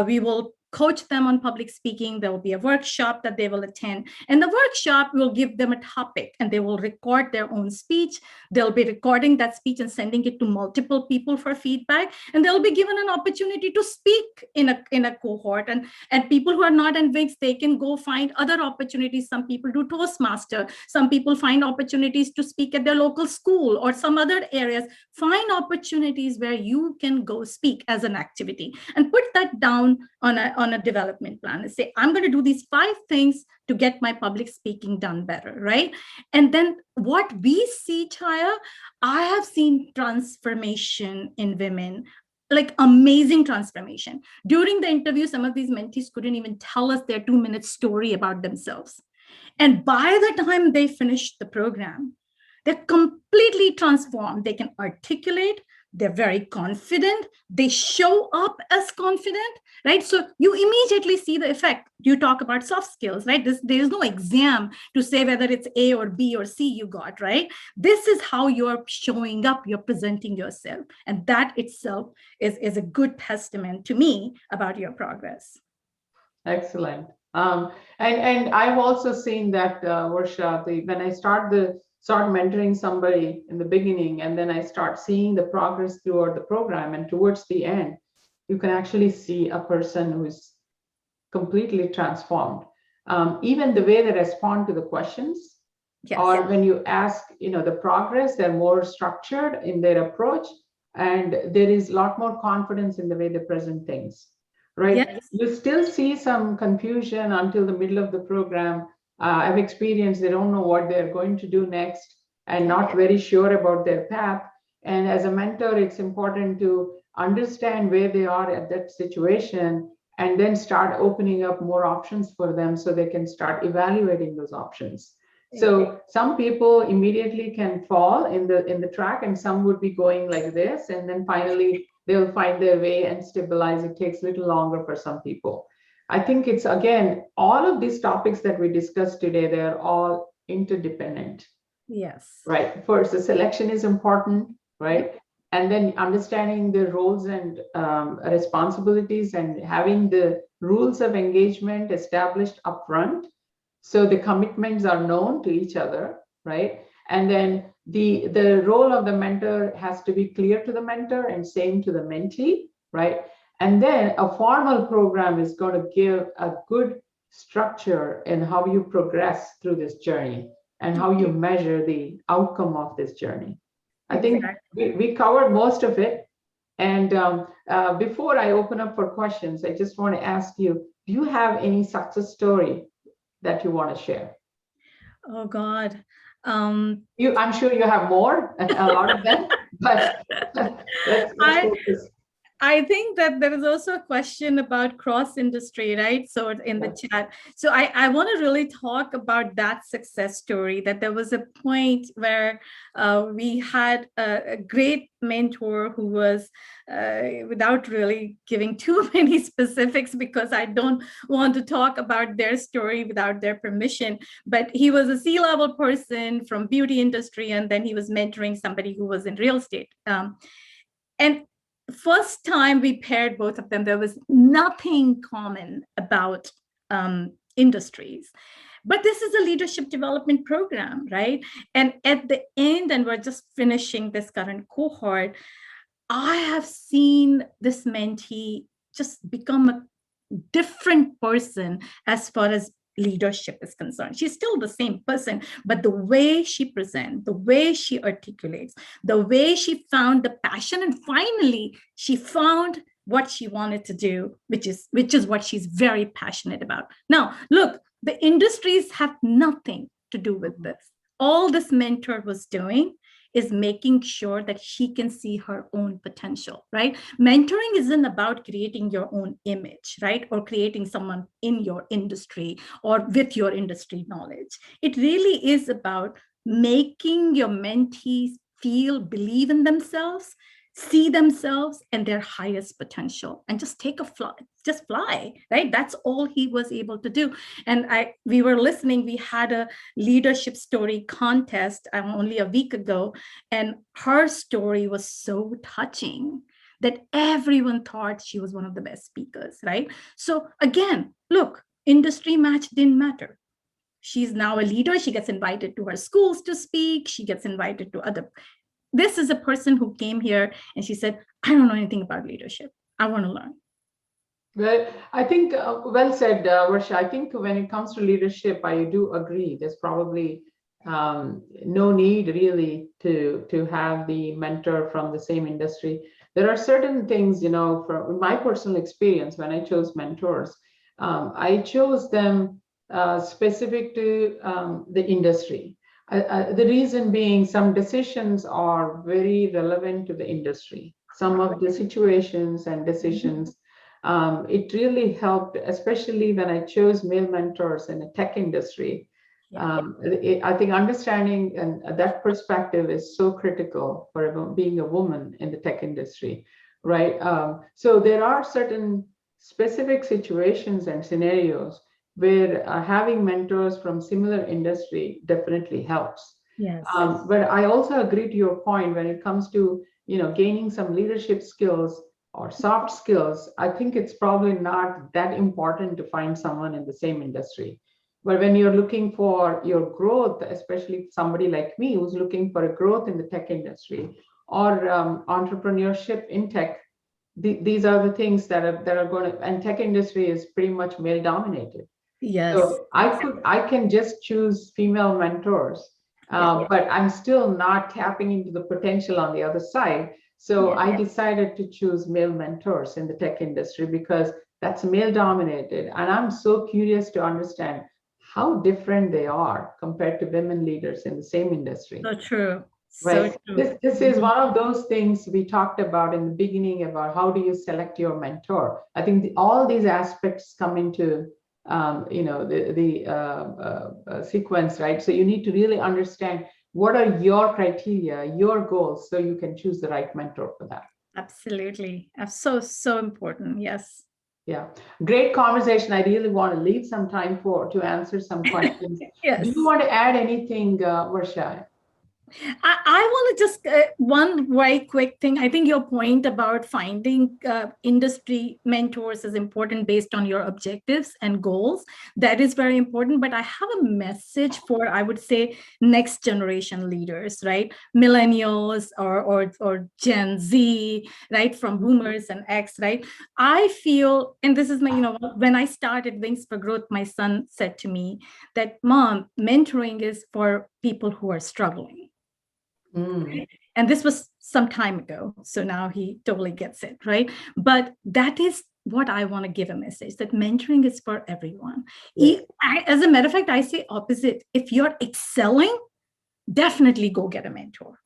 we will coach them on public speaking. There will be a workshop that they will attend, and the workshop will give them a topic and they will record their own speech. They'll be recording that speech and sending it to multiple people for feedback, and they'll be given an opportunity to speak in a cohort, and people who are not in Wings, they can go find other opportunities. Some people do Toastmaster, some people find opportunities to speak at their local school or some other areas. Find opportunities where you can go speak as an activity and put that down on a development plan and say, I'm going to do these 5 things to get my public speaking done better, right? And then what we see, Chaya, I have seen transformation in women, like amazing transformation. During the interview, some of these mentees couldn't even tell us their 2-minute story about themselves. And by the time they finished the program, they're completely transformed. They can articulate, they're very confident, they show up as confident, right? So you immediately see the effect. You talk about soft skills, right? There is no exam to say whether it's A or B or C you got, right? This is how you're showing up, you're presenting yourself. And that itself is a good testament to me about your progress. Excellent. And I've also seen that, Varsha, when I start mentoring somebody in the beginning, and then I start seeing the progress throughout the program, and towards the end, you can actually see a person who's completely transformed. Even the way they respond to the questions, yes, or when you ask, the progress, they're more structured in their approach, and there is a lot more confidence in the way they present things, right? Yes. You still see some confusion until the middle of the program. I've experienced they don't know what they're going to do next and not very sure about their path. And as a mentor, it's important to understand where they are at that situation and then start opening up more options for them so they can start evaluating those options. So some people immediately can fall in the track, and some would be going like this, and then finally they'll find their way and stabilize. It takes a little longer for some people. I think it's, again, all of these topics that we discussed today, they're all interdependent. Yes. Right. First, the selection is important, right? And then understanding the roles and responsibilities and having the rules of engagement established upfront, so the commitments are known to each other, right? And then the role of the mentor has to be clear to the mentor and same to the mentee, right? And then a formal program is going to give a good structure in how you progress through this journey and how you measure the outcome of this journey. I think we covered most of it. And before I open up for questions, I just want to ask you, do you have any success story that you want to share? Oh, God. I'm sure you have more, a lot of them, but let's focus. I think that there is also a question about cross industry, right? So in the chat. So I want to really talk about that success story, that there was a point where we had a great mentor who was, without really giving too many specifics, because I don't want to talk about their story without their permission, but he was a C-level person from beauty industry, and then he was mentoring somebody who was in real estate. And first time we paired both of them, there was nothing common about industries. But this is a leadership development program, right? And at the end, and we're just finishing this current cohort, I have seen this mentee just become a different person as far as leadership is concerned. She's still the same person, but the way she presents, the way she articulates, the way she found the passion, and finally she found what she wanted to do, which is what she's very passionate about. Now, look, the industries have nothing to do with this. All this mentor was doing is making sure that she can see her own potential, right? Mentoring isn't about creating your own image, right? Or creating someone in your industry or with your industry knowledge. It really is about making your mentees believe in themselves, see themselves and their highest potential, and just fly, right? That's all he was able to do. And we were listening, we had a leadership story contest only a week ago, and her story was so touching that everyone thought she was one of the best speakers, right? So again, look, industry match didn't matter. She's now a leader. She gets invited to her schools to speak. She gets invited to other. This is a person who came here and she said, I don't know anything about leadership. I want to learn. Well, I think, well said, Varsha. I think when it comes to leadership, I do agree. There's probably no need really to have the mentor from the same industry. There are certain things, from my personal experience, when I chose mentors, I chose them specific to the industry. The reason being, some decisions are very relevant to the industry. Some of the situations and decisions, it really helped, especially when I chose male mentors in the tech industry. I think understanding and that perspective is so critical for being a woman in the tech industry, right? So there are certain specific situations and scenarios where having mentors from similar industry definitely helps. Yes. But I also agree to your point when it comes to gaining some leadership skills or soft skills. I think it's probably not that important to find someone in the same industry. But when you're looking for your growth, especially somebody like me who's looking for a growth in the tech industry or entrepreneurship in tech, these are the things that are going to, and tech industry is pretty much male dominated. Yes. So I can just choose female mentors, but I'm still not tapping into the potential on the other side. So I decided to choose male mentors in the tech industry because that's male dominated. And I'm so curious to understand how different they are compared to women leaders in the same industry. So true. Right. So true. This is one of those things we talked about in the beginning about how do you select your mentor. I think all these aspects come into the sequence, right? So you need to really understand what are your criteria, your goals, so you can choose the right mentor for that. Absolutely. So important. Yes. Yeah, great conversation. I really want to leave some time to answer some questions. Yes. Do you want to add anything, Varsha? I want to just one very quick thing. I think your point about finding industry mentors is important based on your objectives and goals. That is very important. But I have a message for, I would say, next generation leaders, right? Millennials or Gen Z, right? From boomers and X, right? I feel, and this is my, when I started Wings for Growth, my son said to me that, Mom, mentoring is for people who are struggling. And this was some time ago. So now he totally gets it, right? But that is what I want to give a message, that mentoring is for everyone. Yeah. As a matter of fact, I say opposite. If you're excelling, definitely go get a mentor.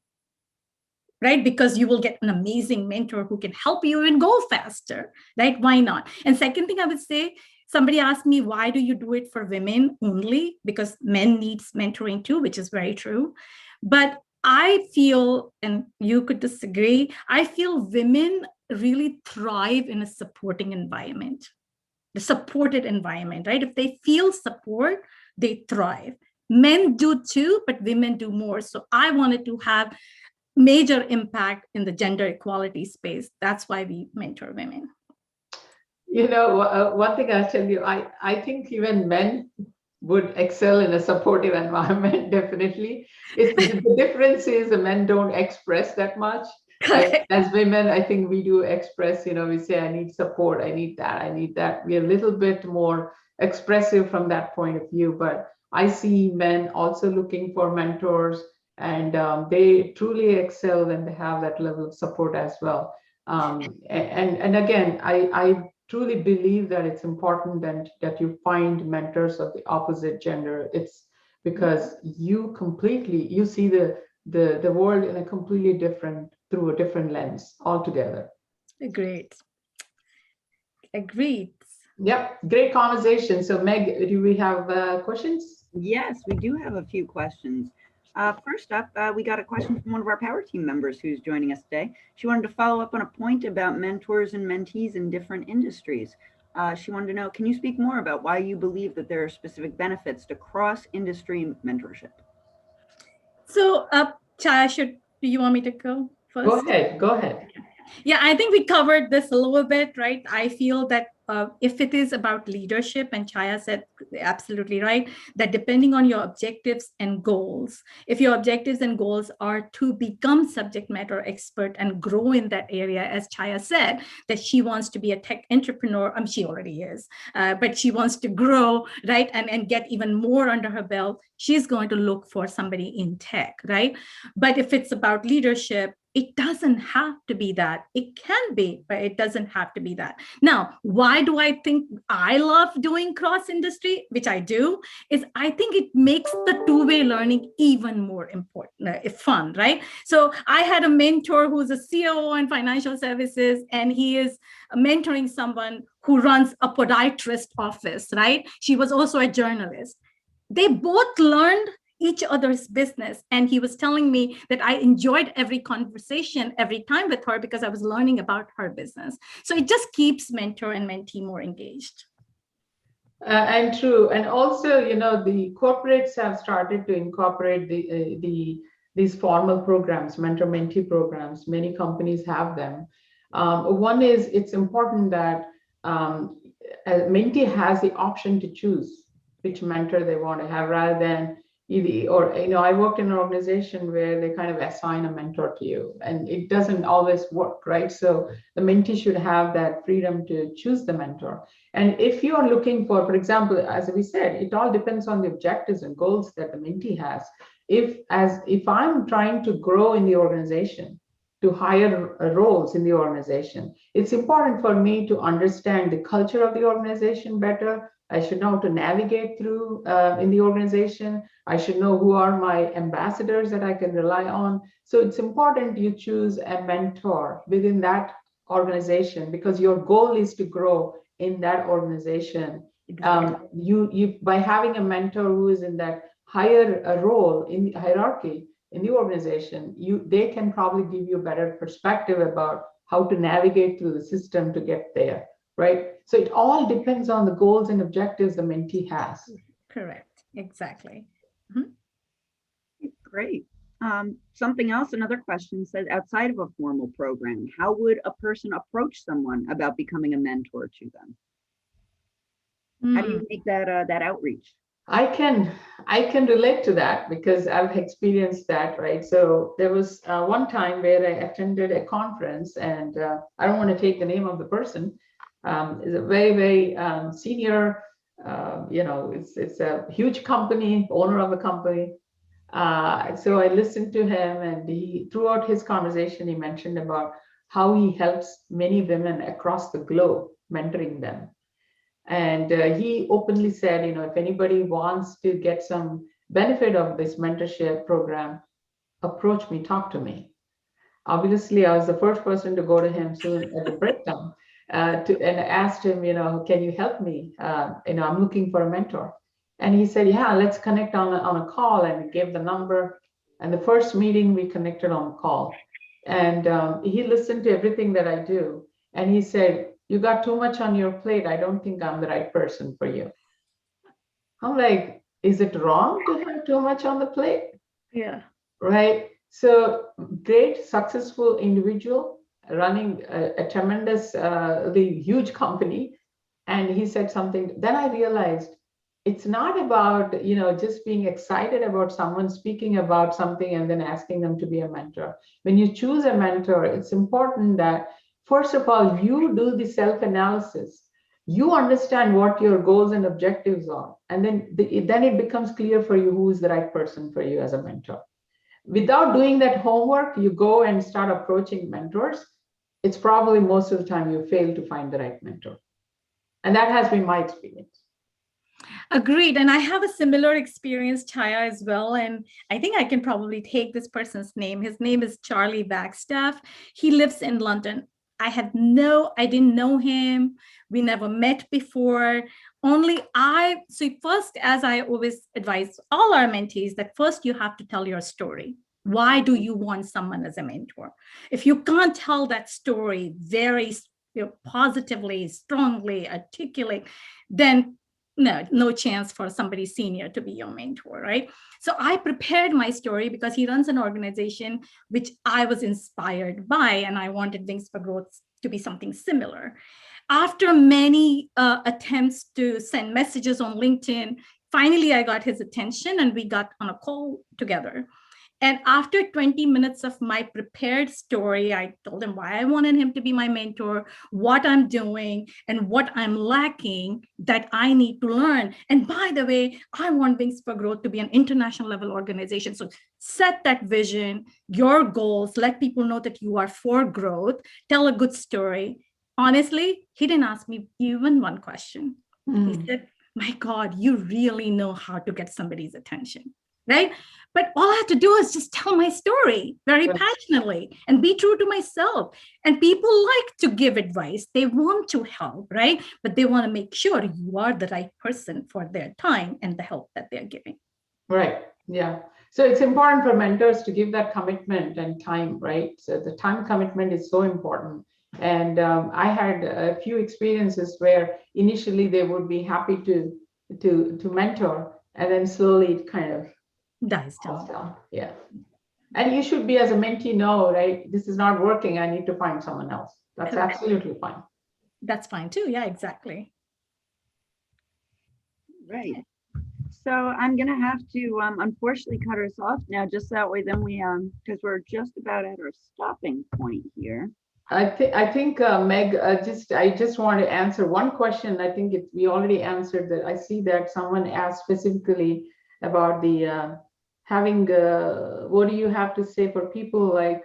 right? Because you will get an amazing mentor who can help you and go faster, right? Why not? And second thing I would say, somebody asked me, why do you do it for women only? Because men needs mentoring too, which is very true. But I feel, and you could disagree, I feel women really thrive in a supporting environment, the supported environment, right? If they feel support, they thrive. Men do too, but women do more. So I wanted to have major impact in the gender equality space. That's why we mentor women. One thing I'll tell you, I think even men would excel in a supportive environment, definitely. The difference is the men don't express that much. As women, I think we do express, we say, I need support, I need that, I need that. We're a little bit more expressive from that point of view, but I see men also looking for mentors, and they truly excel when they have that level of support as well. And again, I truly believe that it's important that you find mentors of the opposite gender. It's because you see the world in a completely different, through a different lens altogether. Agreed. Yep, great conversation. So Meg, do we have questions? Yes, we do have a few questions. First up, we got a question from one of our power team members who's joining us today. She wanted to follow up on a point about mentors and mentees in different industries. She wanted to know, can you speak more about why you believe that there are specific benefits to cross-industry mentorship? So, Chaya, do you want me to go first? Go ahead. Yeah, I think we covered this a little bit, right? I feel that if it is about leadership, and Chaya said absolutely right, that depending on your objectives and goals, if your objectives and goals are to become subject matter expert and grow in that area, as Chaya said, that she wants to be a tech entrepreneur, she already is, but she wants to grow, right? And get even more under her belt, she's going to look for somebody in tech, right? But if it's about leadership, it doesn't have to be that. It can be, but it doesn't have to be that. Now, why do I think I love doing cross-industry, which I do, is I think it makes the two-way learning even more important, fun, right? So I had a mentor who's a COO in financial services, and he is mentoring someone who runs a podiatrist office, right? She was also a journalist. They both learned each other's business. And he was telling me that I enjoyed every conversation every time with her because I was learning about her business. So it just keeps mentor and mentee more engaged. And true. And also, the corporates have started to incorporate these formal programs, mentor-mentee programs. Many companies have them. One is, it's important that a mentee has the option to choose which mentor they want to have, rather than I worked in an organization where they kind of assign a mentor to you, and it doesn't always work, right? So the mentee should have that freedom to choose the mentor. And if you are looking for example, as we said, it all depends on the objectives and goals that the mentee has. If I'm trying to grow in the organization, to higher roles in the organization, it's important for me to understand the culture of the organization better. I should know how to navigate through in the organization. I should know who are my ambassadors that I can rely on. So it's important you choose a mentor within that organization, because your goal is to grow in that organization. Exactly. You by having a mentor who is in that higher role in the hierarchy in the organization, they can probably give you a better perspective about how to navigate through the system to get there, right? So it all depends on the goals and objectives the mentee has. Correct. Exactly. Great. Something else, another question says, outside of a formal program, how would a person approach someone about becoming a mentor to them? How do you make that outreach? I can relate to that because I've experienced that, right? So there was one time where I attended a conference, and I don't want to take the name of the person. Is a very, very senior, it's a huge company, owner of the company. So I listened to him, and throughout his conversation, he mentioned about how he helps many women across the globe, mentoring them. And he openly said, if anybody wants to get some benefit of this mentorship program, approach me, talk to me. Obviously, I was the first person to go to him soon at the breakdown and asked him, can you help me? I'm looking for a mentor. And he said, yeah, let's connect on a call. And gave the number. And the first meeting, we connected on a call. And he listened to everything that I do. And he said, you got too much on your plate. I don't think I'm the right person for you. I'm like, is it wrong to have too much on the plate? Yeah. Right. So great, successful individual running a tremendously huge company. And he said something, then I realized it's not about, just being excited about someone speaking about something and then asking them to be a mentor. When you choose a mentor, it's important that, first of all, you do the self-analysis. You understand what your goals and objectives are. And then it becomes clear for you who is the right person for you as a mentor. Without doing that homework, you go and start approaching mentors. It's probably most of the time you fail to find the right mentor. And that has been my experience. Agreed. And I have a similar experience, Chaya, as well. And I think I can probably take this person's name. His name is Charlie Backstaff. He lives in London. I didn't know him. We never met before. So first, as I always advise all our mentees, that first you have to tell your story. Why do you want someone as a mentor? If you can't tell that story very positively, strongly, articulate, then no chance for somebody senior to be your mentor, right? So I prepared my story because he runs an organization which I was inspired by, and I wanted Wings for Growth to be something similar. After many attempts to send messages on LinkedIn, finally I got his attention and we got on a call together. And after 20 minutes of my prepared story, I told him why I wanted him to be my mentor, what I'm doing, and what I'm lacking that I need to learn. And by the way, I want Wings for Growth to be an international level organization. So set that vision, your goals, let people know that you are for growth, tell a good story. Honestly, he didn't ask me even one question. He said, my God, you really know how to get somebody's attention, right? But all I have to do is just tell my story very passionately and be true to myself. And people like to give advice. They want to help, right? But they want to make sure you are the right person for their time and the help that they're giving. Right. Yeah. So it's important for mentors to give that commitment and time, right? So the time commitment is so important. And I had a few experiences where initially they would be happy to mentor, and then slowly it kind of dies down. Yeah. And you should be, as a mentee, know, right? This is not working. I need to find someone else. That's absolutely fine. That's fine too. Yeah, exactly. Right. So I'm going to have to unfortunately cut us off now, just that way then we, because we're just about at our stopping point here. I think Meg, I just want to answer one question. I think we already answered that. I see that someone asked specifically about the having, what do you have to say for people like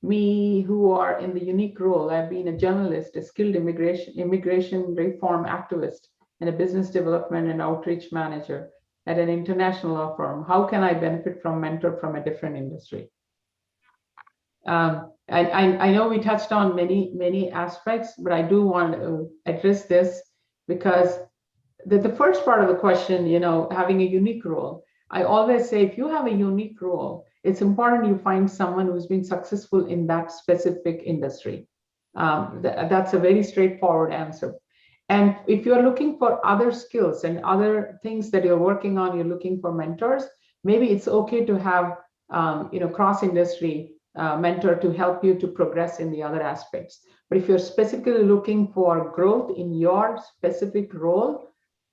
me who are in the unique role? I've been a journalist, a skilled immigration reform activist, and a business development and outreach manager at an international law firm. How can I benefit from mentor from a different industry? I know we touched on many aspects, but I do want to address this because the first part of the question, having a unique role. I always say, if you have a unique role, it's important you find someone who's been successful in that specific industry. That's a very straightforward answer. And if you're looking for other skills and other things that you're working on, you're looking for mentors, maybe it's okay to have, cross-industry mentor to help you to progress in the other aspects. But if you're specifically looking for growth in your specific role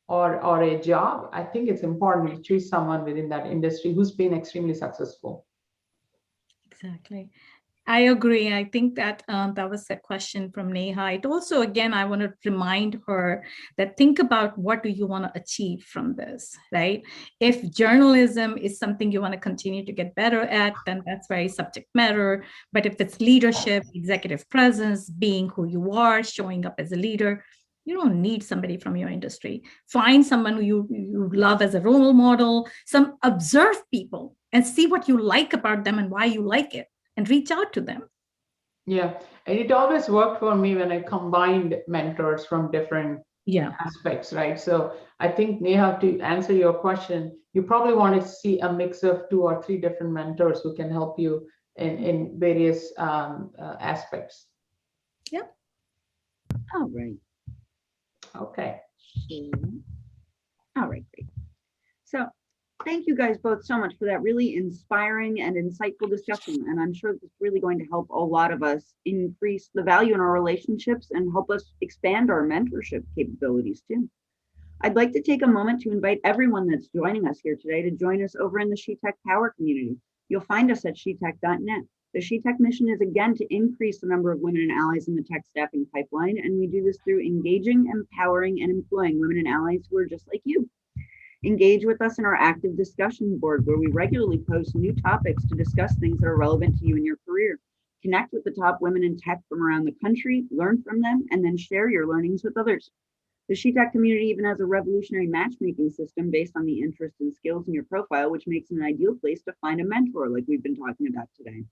or a job, I think it's important to choose someone within that industry who's been extremely successful. Exactly. I agree. I think that that was a question from Neha. It also, again, I want to remind her that think about what do you want to achieve from this, right? If journalism is something you want to continue to get better at, then that's very subject matter. But if it's leadership, executive presence, being who you are, showing up as a leader, you don't need somebody from your industry. Find someone who you love as a role model, observe people and see what you like about them and why you like it, and reach out to them. Yeah, and it always worked for me when I combined mentors from different Yeah. aspects, right? So I think, Neha, to answer your question, you probably want to see a mix of 2 or 3 different mentors who can help you in various aspects. Yeah. All right. Okay. So, all right, great. So thank you guys both so much for that really inspiring and insightful discussion. And I'm sure it's really going to help a lot of us increase the value in our relationships and help us expand our mentorship capabilities too. I'd like to take a moment to invite everyone that's joining us here today to join us over in the SheTek Power community. You'll find us at shetek.net. The SheTek mission is again to increase the number of women and allies in the tech staffing pipeline, and we do this through engaging, empowering, and employing women and allies who are just like you. Engage with us in our active discussion board where we regularly post new topics to discuss things that are relevant to you in your career. Connect with the top women in tech from around the country, learn from them, and then share your learnings with others. The SheTek community even has a revolutionary matchmaking system based on the interests and skills in your profile, which makes it an ideal place to find a mentor like we've been talking about today.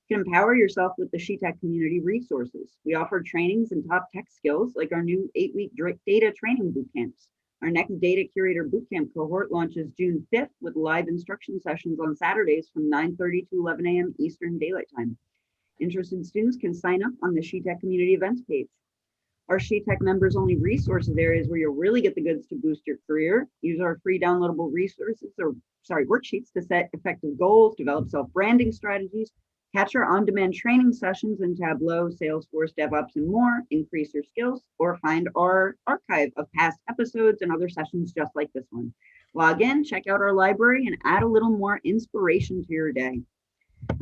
You can empower yourself with the SheTek community resources. We offer trainings in top tech skills like our new 8-week data training boot camps. Our next Data Curator Bootcamp cohort launches June 5th with live instruction sessions on Saturdays from 9:30 to 11 a.m. Eastern Daylight Time. Interested students can sign up on the SheTek Community Events page. Our SheTek members only resources areas where you'll really get the goods to boost your career. Use our free downloadable worksheets to set effective goals, develop self-branding strategies, catch our on-demand training sessions in Tableau, Salesforce, DevOps, and more, increase your skills, or find our archive of past episodes and other sessions just like this one. Log in, check out our library, and add a little more inspiration to your day.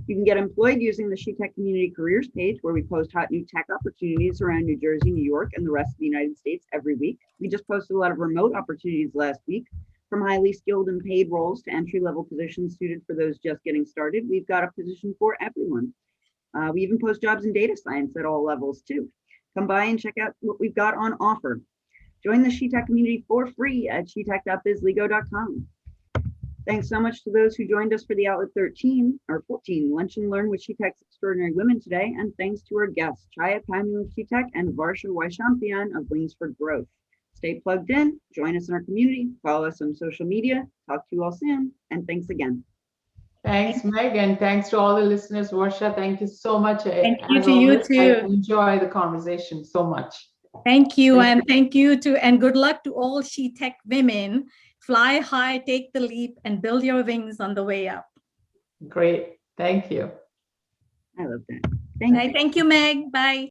You can get employed using the SheTek Community Careers page, where we post hot new tech opportunities around New Jersey, New York, and the rest of the United States every week. We just posted a lot of remote opportunities last week. From highly skilled and paid roles to entry-level positions suited for those just getting started, we've got a position for everyone. We even post jobs in data science at all levels too. Come by and check out what we've got on offer. Join the SheTek community for free at shetek.bizlego.com. Thanks so much to those who joined us for the Outlet 13 or 14 Lunch and Learn with SheTek's Extraordinary Women today. And thanks to our guests, Chaya Pamela of SheTek and Varsha Waishampayan of Wings for Growth. Stay plugged in, join us in our community, follow us on social media. Talk to you all soon, and thanks again. Thanks, Meg, and thanks to all the listeners. Varsha, thank you so much. Thank you to you too. I enjoy the conversation so much. Thank you, and thank you to, and good luck to all SheTek women. Fly high, take the leap, and build your wings on the way up. Great. Thank you. I love that. Thank you, Meg. Bye.